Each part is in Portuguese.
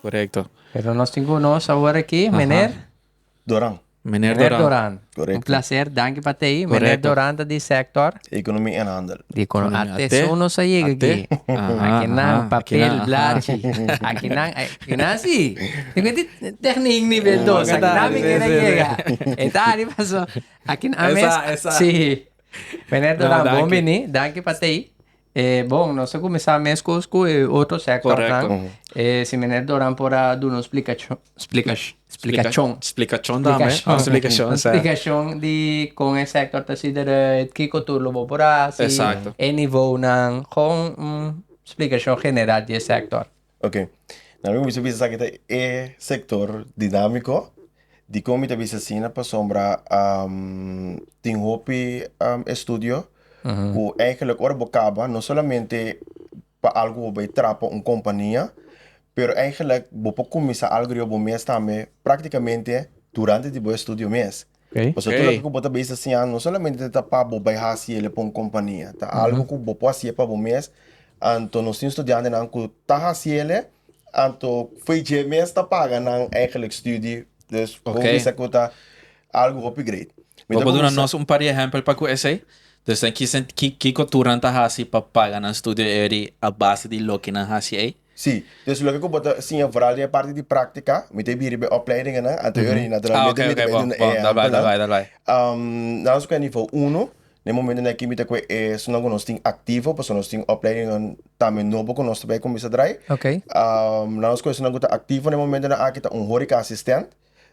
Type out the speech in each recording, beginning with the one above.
Correcto. Pero nós temos agora aqui, Mener. Doran, Meneer Mener Doran. Doran. Correcto. Prazer, dank para ti. Mener Correcto. Doran de sector. economie en handel. Di kono Economia. ate Ate? suno sa iga Ate? gi. Aha, Aqui nang aha. papel, Aqui na, blachi. Aqui nang si. Tingati technique nivel 2. Aqui Maganda, nami sí, kena sí, llega. sí. Eta di paso. Aqui ames. Esa. Si. Mener No, Doran, bom danke. bini. Dank para ti. Bom, nós começamos mês com outro sector, Correcto. não? Se Mener Doran pora dar uma explicação. Explicação. Explicación dame. Explicación. Explicação de com esse sector tá se der que cultura lo por assim. Exacto. É nível não com explicação general de sector. Ok. Nou, we moeten zeggen dat het sector dinâmico, die komt te bisa sina pa sombra tem hopi estudio, que eigenlijk ora bocaba, não solamente para algo bij trapo een companhia, pero eigenlijk bopo começar algo yo bom mês também, praticamente durante o estudio mês. Ok. Você tudo que bota bisa assim, não solamente tá para bobai hasi ele para uma companhia, tá algo que bopo hasi para bom mês, anto nós temos estudante não que tá hasi ele, anto foi de mês tá paga não eigenlijk studie, dus Ok. okay. Bisa que tá algo upgrade. Vamos dar nós par de exemplo para que esse. Dus dan que cultura não tá assim para pagar na estúdio a base de lo que não assim aí. Sim, dus lo que eu boto assim, vooral die parte de prática, met die hier bij opleidingen, né? Anterior, naturalmente, Ok, bom, daar vai. Nós que é nível 1, no momento em que me te é se não nós tem ativo, porque nós tem opleidingen também novo que nós também começa a dar. Ok. Nós que se não tá ativo no momento em que tá horeca assistent,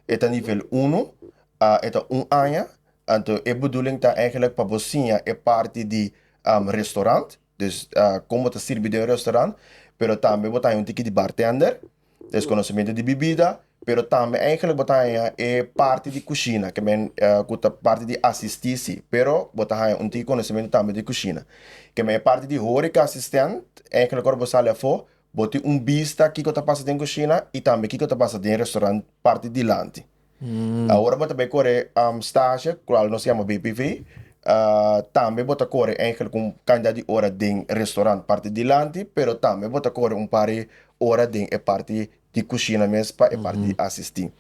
é nível 1, é ano. Então, a bedoeling tá eigenlijk para você é parte de restaurant, dus como tá servir de restaurant, pero também botar um ticket de bartender, desconhecimento de bebida, pero também eigenlijk botar é parte de cozinha, que men parte de assistência, pero botar um ticket conhecimento também de cozinha, que men é parte de horeca assistent, eigenlijk agora você leva for, botar vista que tá passando em cozinha e também que tá passando em restaurant parte de lante. Agora bota bem correr stage, qual nós chamamos BPV, também bota correr eigenlijk quantidade de hora de restaurante parte de lante, pero também bota correr par de hora de parte de cozinha mesmo para parte de assistir.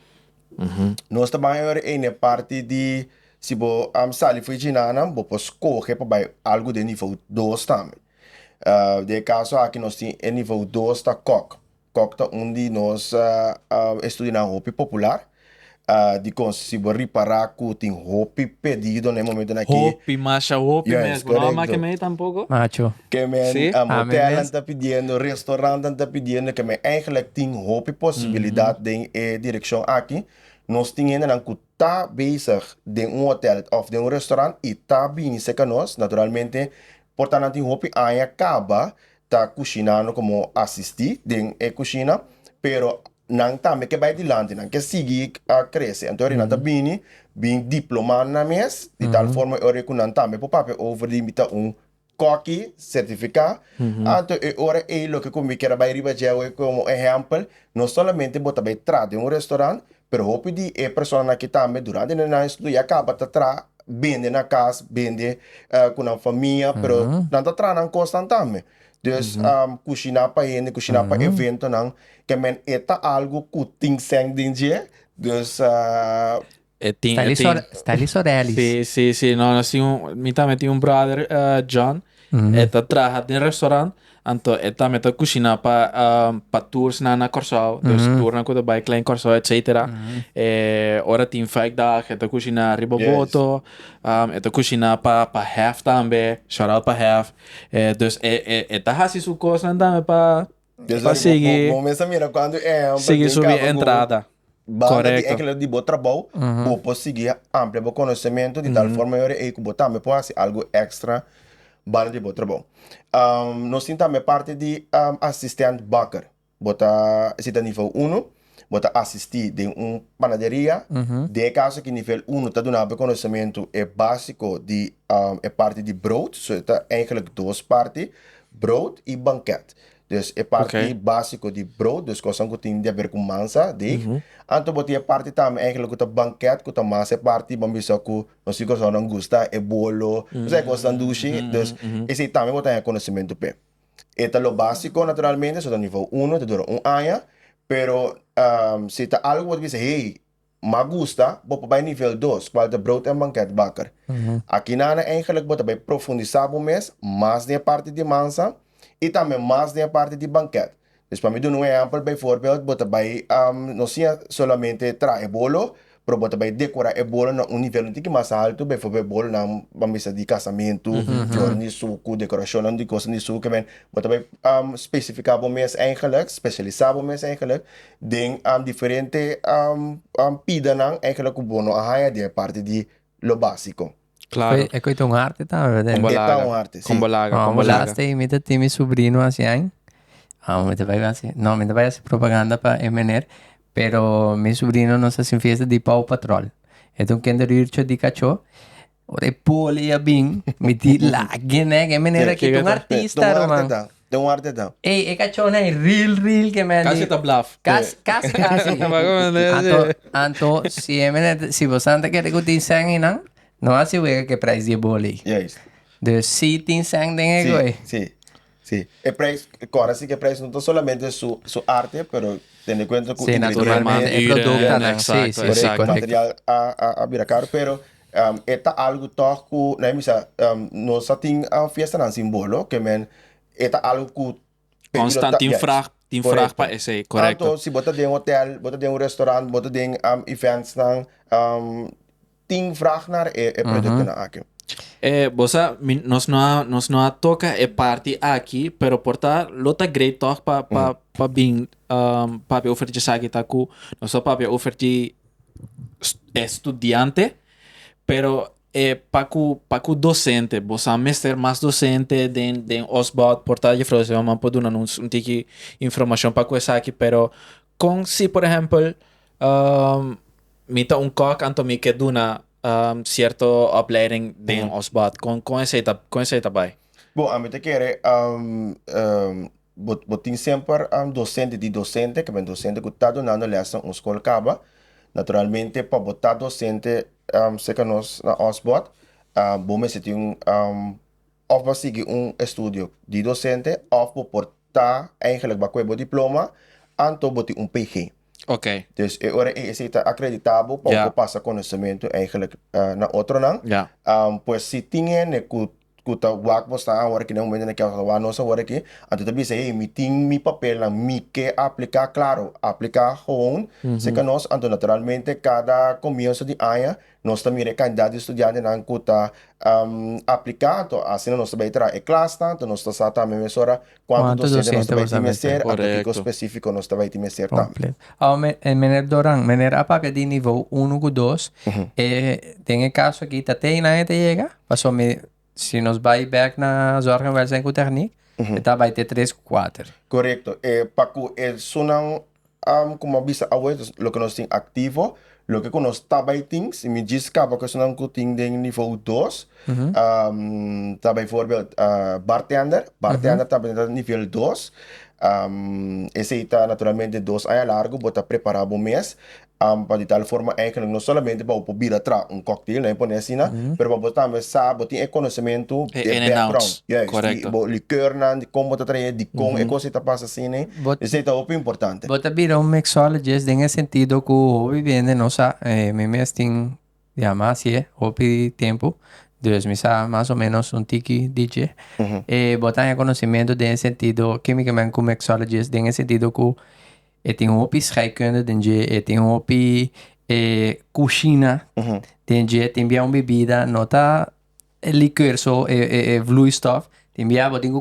Nós também agora é parte de se bo sali foi de nana, bo pos correr para algo de nível 2 também. De caso aqui nós temos nível 2 tá coque. Coque tá onde nós estudamos hobby popular. De conseguir reparar que tem roupa pedido no momento naquele Hopi, macha, hopi Yes, mesmo. Não, correcto. mas que me tampoco. Macho. que men Sí. hotel men. está pedindo, restaurante está pedindo, que men eigenlijk tem roupa possibilidade de direção aqui. Nós temos ainda que tá bezig de hotel of de restaurante e tá bem seca nós, naturalmente, portanto tem roupa aí acaba tá cozinhando como assistir de cozinha, pero não também que vai de lante, não que seguir a crescer. Então, ele não tá bem diplomado na mês, de tal forma, eu recomendo também para o papel over de imitar coque certificado. Então, agora é o que comigo que era vai riba como exemplo, não somente botar bem trás de restaurante, pero hope de pessoa que também durante a estudo e acaba de trás vende na casa, vende com a família, pero não tá trás constantemente. Dus cozinhar para gente, cozinhar para evento, não, que men eta algo que tem sangue dentro, dus Está ali Sorelis. Sí. No, nós tínhamos, mi também tinha brother, John, eta trabalha em restaurante, então eta meta cozinhar para tours na Corsau, dus tour na coisa bij klein Corsau, etc. Ora tem 5 dagen, eta cozinhar riboboto, eta cozinhar para half também, shout out para half, dus eta hasi su coisa também para seguir, começa a mirar quando seguir subir entrada. Correto. Aquele de bom trabalho, vou conseguir ampliar o conhecimento de tal forma que botar me pode algo extra para de bom trabalho. Nós temos também parte de assistente baker, botar se nível 1, botar assistir de panaderia, de caso que nível 1 está dando conhecimento é básico de é parte de brood, so está eigenlijk duas partes, brood e banquete. Dus é parte básico de brood, dus coisas que tem a ver com massa, de. Então, botar parte também eigenlijk que banquete, que massa é parte, vamos dizer que nós ficamos não gosta, é bolo, nós é gostando do sanduíche, dus esse também botar conhecimento pé. Eta lo básico naturalmente, so nível 1, te dura ano, Pero se está algo que dice, hey, me gusta, vou para nível 2, qual de brood en banketbakker. Aqui na eigenlijk wordt bij profundizar mes, mais de parte de massa e também mais de parte de banquete. Dus para mim, dar um exemplo, bijvoorbeeld, bota bij, não seja solamente trazer bolo, pero bota bij decorar o bolo na nível um pouco mais alto, bijvoorbeeld bolo na uma mesa de casamento, flor de suco, decoração de coisas de suco, bota bij specificar o mês eigenlijk, specializar o mês eigenlijk, den diferente pida nang eigenlijk o bono a de parte de lo básico. Claro. É coisa um arte, tá? Verdade? Esta é um arte, sim. Como laga. Laste e mita tem meu sobrinho assim, me vai assim, não, me vai fazer propaganda para MNR, pero meu sobrinho não se faz fiesta de Pau Patrol. Então quem der ir de cachorro, ore poli a bing, me di lagi né, que MNR aqui um artista, romano. Tem um arte da. Ei, é cachorro né, real que me Casi tá bluff. Casi. Anto, se MNR, se você anda querer que te sangue não, não há se vê que preço de boli. Yes. De se tem sangue tem ego. Sim. Sí, el precio, ahora sí que el precio no solamente su arte, pero ten en cuenta que sí, naturalmente el producto, exacto. Material a virar caro, pero esta algo todo que, na misa, no só tem a fiesta nan simbolo, que men, esta algo que constant in vraag para esse, correcto. Então, se bota de hotel, bota de restaurant, bota de events nan, tem vraag naar produto na aqui. Bosa, nos no toca parte aqui, pero porta lota great talk pa bing pa oferti sagi taku, no so pa oferti estudiante, pero paku docente, bosa mester mais docente den osbot porta de frase, vamos poder dar um tiki informação paku aqui, pero com se por exemplo mita cock anto mi que duna cierto opleiding din osbot com esse tabai. Bom, a mim te quer botin sempre docente de docente, que é docente que está dando leção na escola caba. Naturalmente, para botar docente, se que nós na osbot, bom, se tem of para seguir estudo de docente, of para portar eigenlijk para o diploma, anto botar PG. Ok. Dus ora está acreditável para passar conhecimento eigenlijk na outro não. Pues se tinha ne kuta wak bosta agora que não momento que eu não agora aqui, então também sei me tem mi papel na mi que aplicar claro, aplicar gewoon, se que nós então naturalmente cada começo de ano nós também candidato estudante na kuta aplicar, então assim nós também tra e classe tanto nós está também mesora quanto docente nós também meser, então específico nós também meser também. Mener Doran, mener apa que de nível 1 com 2, tem caso aqui tem na te chega, passou me se nos vai back na zorgen welzijn com techniek, então vai ter 3 4. Correcto. Paco, sonam como bisa abuelos, lo que nós tem ativo, lo que nós também tem, se me diz que porque sonam que tem de nível 2, também voorbeeld bartender também tem nível 2. Esse está naturalmente 2 anos largo, bota preparar o mês. Para de tal forma eigenlijk não somente para poder atrás cocktail, né, por assim, pero para botar mais sabe, tem conhecimento de background, correto, de liqueur de como trazer, de como coisa está passa assim, né, isso é muito importante. Bota vira mixologist em sentido que o vivendo nossa, me tem mais hobby tempo. Dus misa mais ou menos tiki DJ. Botar conhecimento em sentido quimicamente como mixologist em sentido que tem scheikunde, tem cozinha, tem bebida, nota liqueur, vloeistof, tem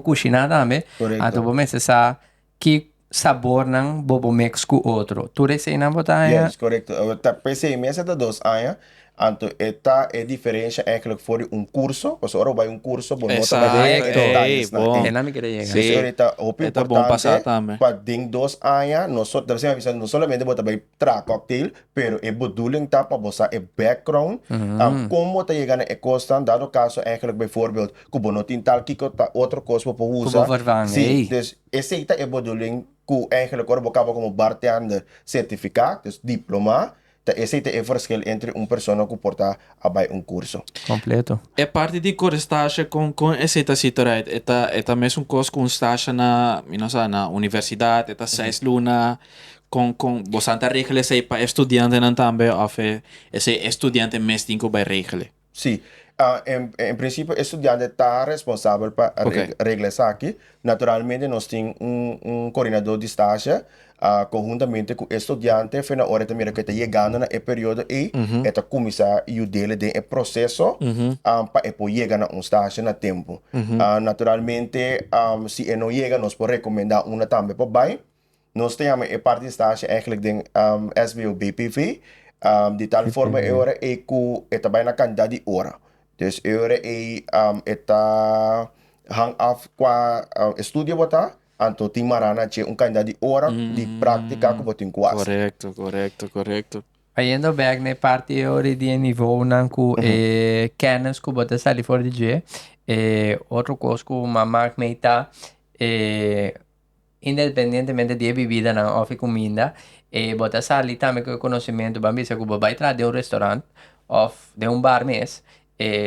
cozinha também. Então, você sabe que sabor não bobo mix com outro. Tu receita na botanha? Yes, correto. Pensei mesmo de 2 anos. Então, esta é a diferença eigenlijk voor curso. Porque agora vai curso, bom, nota vai detalhes. É me querer chegar. Sim, ahorita, o importante, para dentro 2 anos, não somente botar vai tra cocktail, pero é bedoeling tá para você é background, como tá chegando é costa, dado caso eigenlijk bijvoorbeeld, como não tem tal que outro coisa para usar. Sim, dus esse é bedoeling que eigenlijk agora acaba como bartender certificado, dus diploma. Esse é o verschil entre pessoa que porta a curso. Completo. É parte de estágio com esse situação. É mesmo coisa com estágio na universidade, 6 luna, com você anta regelen sei para estudante não também of esse estudante mesmo tem que vai regelen. Sim. Em princípio, o estudante está responsável para Ok. regras isso aqui. Naturalmente, nós temos coordenador de estágio, conjuntamente com o estudante, foi na hora também que está chegando no período e está começar a ajudar de processo para poder chegar a estágio no tempo. Naturalmente, se ele não chega, nós podemos recomendar uma também para baixo. Nós temos a parte de estágio eigenlijk de SBO BPV, de tal forma agora é que está bem na quantidade de hora. Dus agora está hang af qua estudio bota, anto tem marana che quantidade de hora de prática que botin quase. Correcto. Indo back na parte ori di niveau nanku kennis ku bota sali for DJ outro coisa que mamá meita independentemente de bebida na ofi comida bota sali também com conhecimento bambisa que vai entrar de restaurante of de bar mês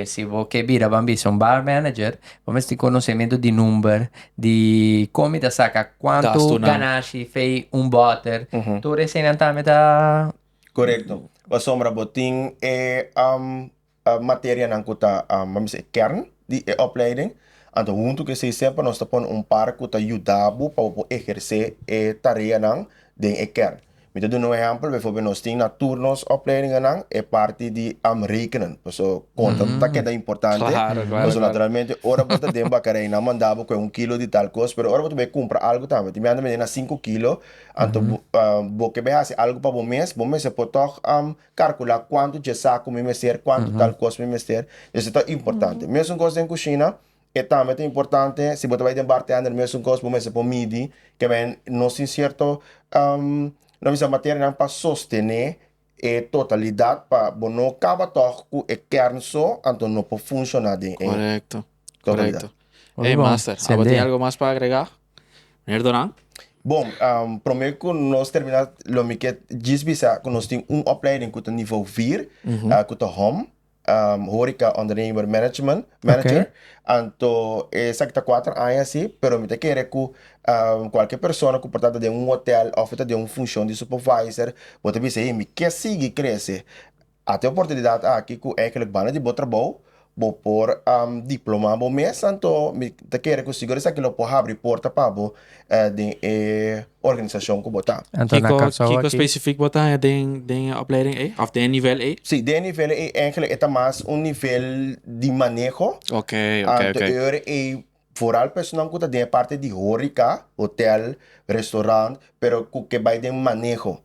se você quer vir bambisa bar manager vamos ter conhecimento de número de comida saca quanto Gasto na. ganache fez butter tu recém também tá Correcto. Wat sombra botin materia nan kuta vamos dizer kern de opleiding. Anto junto que se sempre nós tapon par kuta ajudabo para exercer tarefa nan de kern. Met doen een exempel, bijvoorbeeld nós temos na turnos opleidingen nan parte de rekenen. So conta dat que é importante. Claro. Naturalmente, ora bota de bacarei na mandava com quilo de tal coisa, pero ora bota be compra algo também. Te manda na 5 kilo, anto boque be hace algo para bom mês se pode calcular quanto de saco me meser, quanto tal coisa me meser. Isso é importante. Mesmo coisa em cozinha, é também importante, se você vai de bartender, mesmo coisa bom mês se pode medir, que vem não se certo não essa matéria para sostener a totalidade para não acabar com o kern só, então não pode funcionar de Correcto. Hey, Master, ¿tem algo más para agregar? Meneer Doran? Bom, primeiro que nós terminamos o que diz que nós temos opleiding com o nível 4, com o home, horeca ondernemer manager. Então, essa que está 4 anos assim, pero me te quer que qualquer pessoa que portanto de hotel ou de função de supervisor, pode dizer, me quer seguir crescer. Até a oportunidade aqui que é que bana de bom trabalho, vou por diploma bom mês, então me te quer que segura essa que lo pode abrir porta para de organização que botar. Kiko specifiek wat aan de opleiding of de nível A? Sim, de nível é eigenlijk é mais nível de manejo. Ok. E vooral personal que está de parte de horeca, hotel, restaurante, pero que vai de manejo.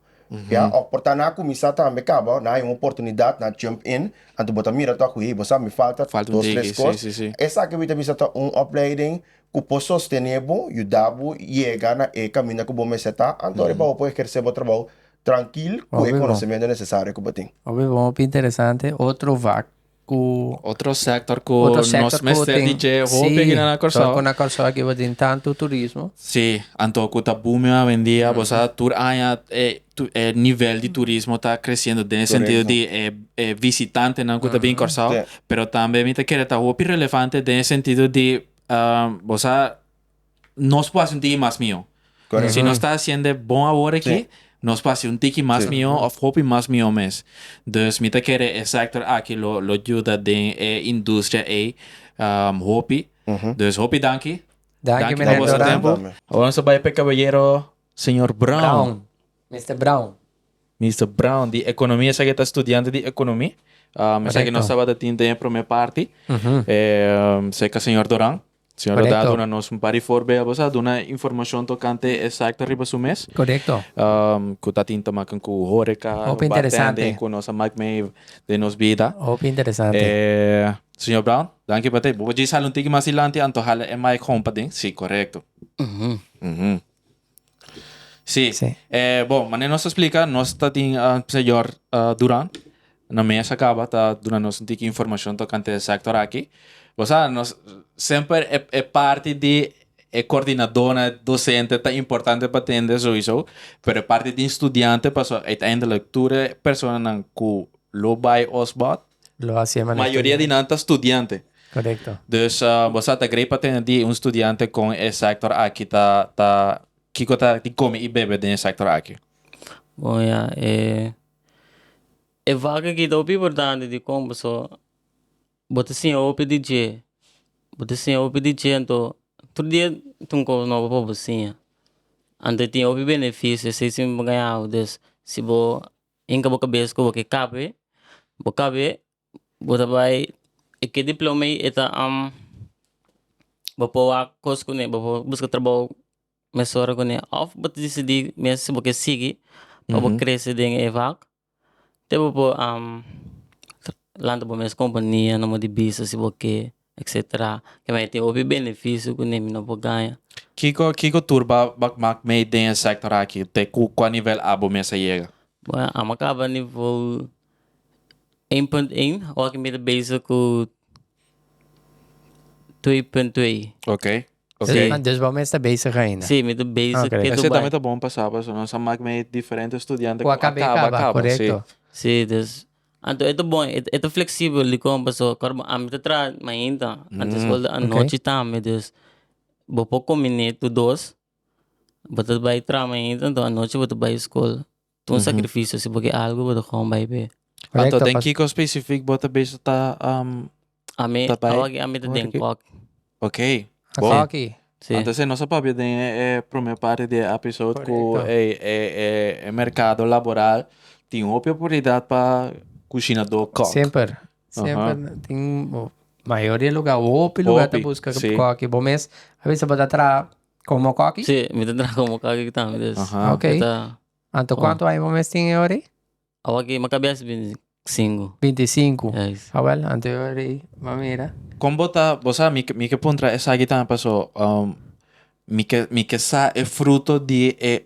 Ja, portanto, na comissão também acaba, na uma oportunidade, na jump in, então botar mira tá aqui, você me falta dois três coisas. Essa que você precisa opleiding que pode sostener-bo, ajudar-bo, chegar na caminho que você está, então ele vai poder exercer o trabalho tranquilo, com o conhecimento necessário que você tem. Muito interessante. Outro sector que nós mestre DJ hope na Corsol. Na Corsol que vai ter tanto turismo. Sim, então que tá boom a vendia, você tour aia nível de turismo está crescendo nesse sentido de visitante não que tá bem Corsol, pero também me te quer tá hope relevante nesse sentido de você nós podemos ter mais mio. Se nós está sendo bom agora aqui nós passamos tiki mais milhão of hope mais milhão mês. Dus me te quer o sector aqui lo ajuda de indústria hope. Dus hope danke. Danke por vosso tempo. Vamos vai para caballero senhor Brown. Mr. Brown. Mr. Brown de economia, você que está estudando de economia. Você que não sabe da tinta em primeira parte. Você que é senhor Doran. Senhor dá nos um par de voorbeelden, você dá uma informação tocante exacta riba su mês. Correcto. Que tá tinta makan com horeca, interessante. Com nossa magmei de nos vida. Interessante. Senhor Brown, danke bate. Vou dizer um tique mais ilante, anto hala é mais compadre. Sim, correto. Sim. Bom, mas nós explica, nós tá tem senhor Duran, na mês acaba tá dando nos um tique informação tocante o sector aqui. Você nós sempre é parte de coordenadora docente tá importante para atender isso, pero parte de estudante para uiteindelijk leitura pessoa não que lo vai osbot. Lo hacía maioria de nanta estudante. Correcto. Dus você tá great para atender estudante com esse sector aqui tá que come e bebe desse sector aqui. Bom, ja, vaak que op importante de como so, bota sim op DJ, bota sim op DJ então, todo dia tu com nova povo sim. Ante tem op benefício, se sim ganhar des, se bo inca boca cabeça com que cabe, bo cabe, bota vai e que diploma eta bo poa cos com ne, bo busca trabalho mesora com ne, of bota decidir mesmo porque sigue, bo crescer dentro evac. Tipo po landa po mes companhia no mo di bisa si boke etc. Que vai ter obi benefício com nem no po ganha. Kiko turba bak mak me den sector aqui, te ku nível abo mesa chega. Bom, a macaba nível 1.1, ou que me da base com 2.2. Ok. Sim. Dus vamos estar bezig ainda. Sim, me da base Ok. que Esse do também vai. tá bom passar, pessoal. Nós mak me diferente estudante O acaba, correto. Sim, des. Anto ito bom, ito flexível li ko paso karbo am ito tra mainta. Antes wala a noche tame des. Bo pouco minuto dos. Bota vai tra mainta, então a noite bota vai escola. Tu sacrifício se porque algo bota com vai be. Anto den Kiko specifiek bota base tá Ame, Tá bem. awag ame den kok. ok. Bom. Aqui. Sim. Anto se nossa papia den primeira parte de episódio com Correto. mercado laboral tem uma oportunidade para cozinhar do cook. Sempre. Sempre tem maioria lugar. O lugar tá Opi, busca sim. coque. Bom mês. A vezes bota tra como coque. Sim, me tra como kak tame des. Aham. Ok. Ita, Anto quanto aí bom mês tem hora? awag makabias bin singo. 25. Yes. Ah, well, ante hora, mamira. Como botar, você mi que pontra essa aqui também passou, mi que sa é fruto de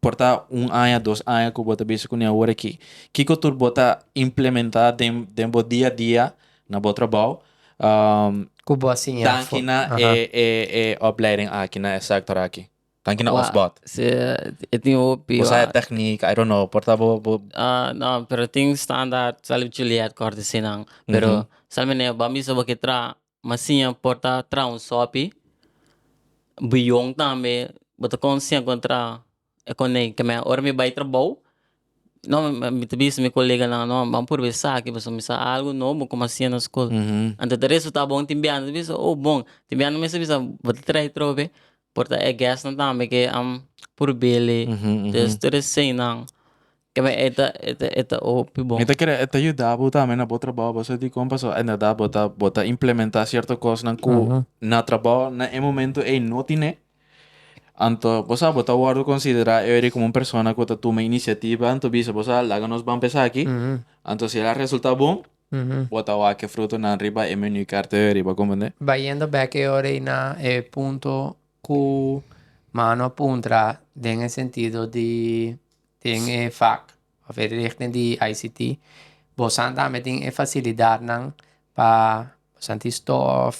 porta ano, 2 anos que bota base com a hora aqui. Que tu bota implementar dentro dia a dia na bo trabalho. Kubo assim, Tanki na opleiding aqui na sector aqui. Tanki na osbot. Se iti opi. Você é técnica, I don't know, porta bo No, pero ting standard salib Juliet korte sinang. Pero salme ne bami sa bakitra masinha porta tra un sopi. Buyong tame bota konsiya kontra ekonei kame ora mi bay trabaho. No, mi tabis mi colega na no, mampur besa que você me sa algo novo como assim na escola. Ante de resto tá bom timbiano, bisa oh bom, timbiano me bisa bota trai trobe. Porta é gas na tame que pur bele. Des tres sei nang. Kame eta opi bom. Então, te ajudar também na bo trabalho, você de como passou, ainda dá bota implementar certa coisa na trabalho, na momento não tem. Anto, você bota guardo considerar eu como uma pessoa que toma iniciativa, anto bisa você lá nós vamos pensar aqui. Anto se ela resulta bom, bota o que fruto na riba e menu carta riba como né? Vai indo back hora na ponto que mano apunta nesse sentido de tem fac, a ver richting de ICT. Você também tem facilidade não para santi stove,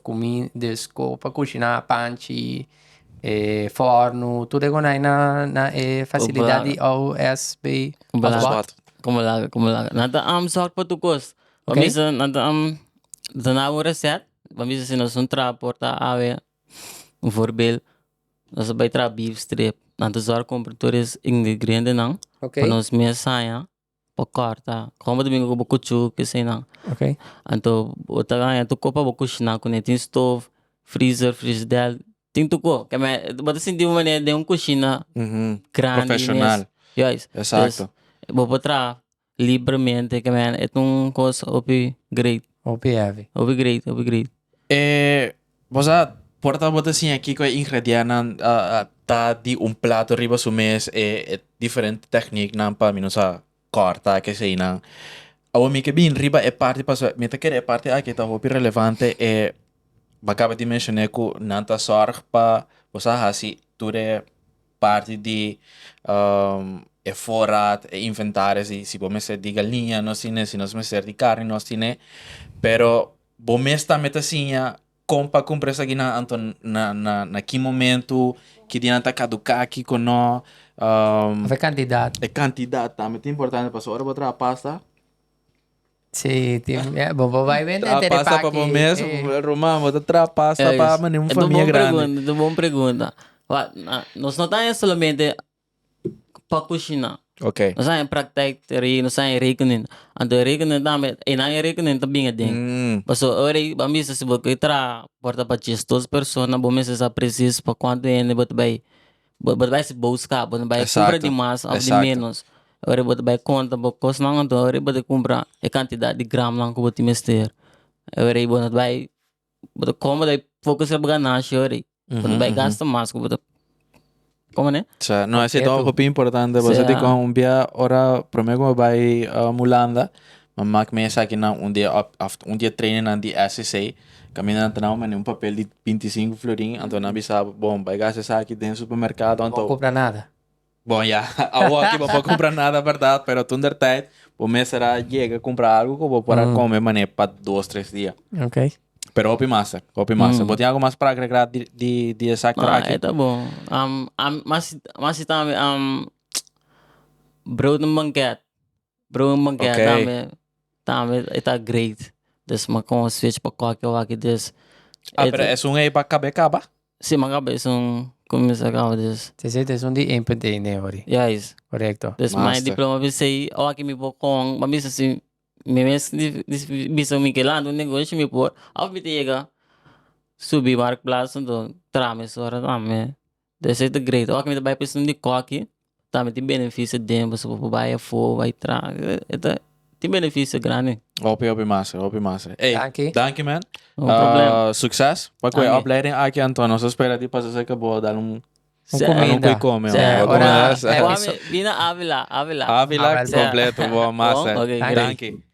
comida, para cozinhar, panchi, forno, tudo com na facilidade OSB. Como lá. Nada sort pa tukos. Okay. Pamisa nada danawo reset. Pamisa sinusuntra porta ave. Um voorbeeld. Nós vai tra beef strip. Nada zor compradores ingredientes não. Ok. Para nós mesaia. Pa corta. Como domingo ko bakuchu que sei não. Ok. Anto outra ganha tu copa bakushina com netin stove, freezer, frigidaire. Tem tu ko. Kaya bata sindi mo man de um cozinha grande. Profissional. Yes. Exato. Bobotra livremente que man é um coisa opi great. OPF. Opi great. Você porta bota assim aqui com ingredientes tá de prato riba su mês diferente técnica não para mim não sa corta que sei não. A mim que bem riba é parte para me te querer parte aqui tá opi relevante acaba de mencionar que não tá sorg para você assim tudo parte de voorraad, inventaris, si vamos a de galinha, nós tiene, si nós vamos a de carne, nós tiene, pero vamos a metasinha compa comprar essa aqui na que momento que dia tá caducar aqui com nó A quantidade. é quantidade também é importante para hora botar a pasta Sim, bobo vai vender a pasta para o mês romano botar a pasta para manter uma família grande Bom pergunta. Nós não estamos somente para cozinhar. Ok. Nós em praktijk, nós em rekening. En de rekening daarmee, en aan je rekening te bingen ding. Mas ora, bambi se você tra porta para gestos persona, bom meses a preciso para quanto é ne bot vai se buscar, bot vai comprar de mais ou de menos. Ora bot vai conta, bot costa não então, ora bot comprar a quantidade de gram lá que bot mester. Ora bot vai bot como daí focus a ganância ora. Bot vai gasta mais que bot como né? Cioè, no, è stato un po' importante, perché di qua un dia ora promego vai mulanda, ma mak me sa che na un dia training na di SSA, cammina na mas um papel de 25 florin, então na bisa bom, vai gastar sa aqui dentro do supermercado, Não compra nada. Bom, já, aqui não vou comprar nada, verdade, pero tu der tijd, o mês será chega a comprar algo que vou para comer, mané, para 2-3 dias. Ok. Pero hopi massa. Botem algo mais para agregar de essa aqui. Tá bom. Mas também brood een banket. Também tá great. Dus maar com switch para qualquer aqui dus. Pero é um para caba. Sim, mas acaba é começa acaba dus. Você é um de empate né, ori. Yes. Correto. Dus mijn diploma wil say, aqui me vou com, mas isso assim, me bisa me quelando um negócio me pôr, ao me chega subir marketplace então trame sora também. Dus é great. Aqui me vai pensando de coque, também tem benefício dentro, se for vai for, vai tra, tem benefício grande. Hopi massa. Hey, dank je man. Problema. Succes. Para com a opleiding aqui, Antônio. Nós esperamos que passe essa boa, dar comida. Come. Vina Ávila. Ávila completo, boa massa. Okay, Dank je.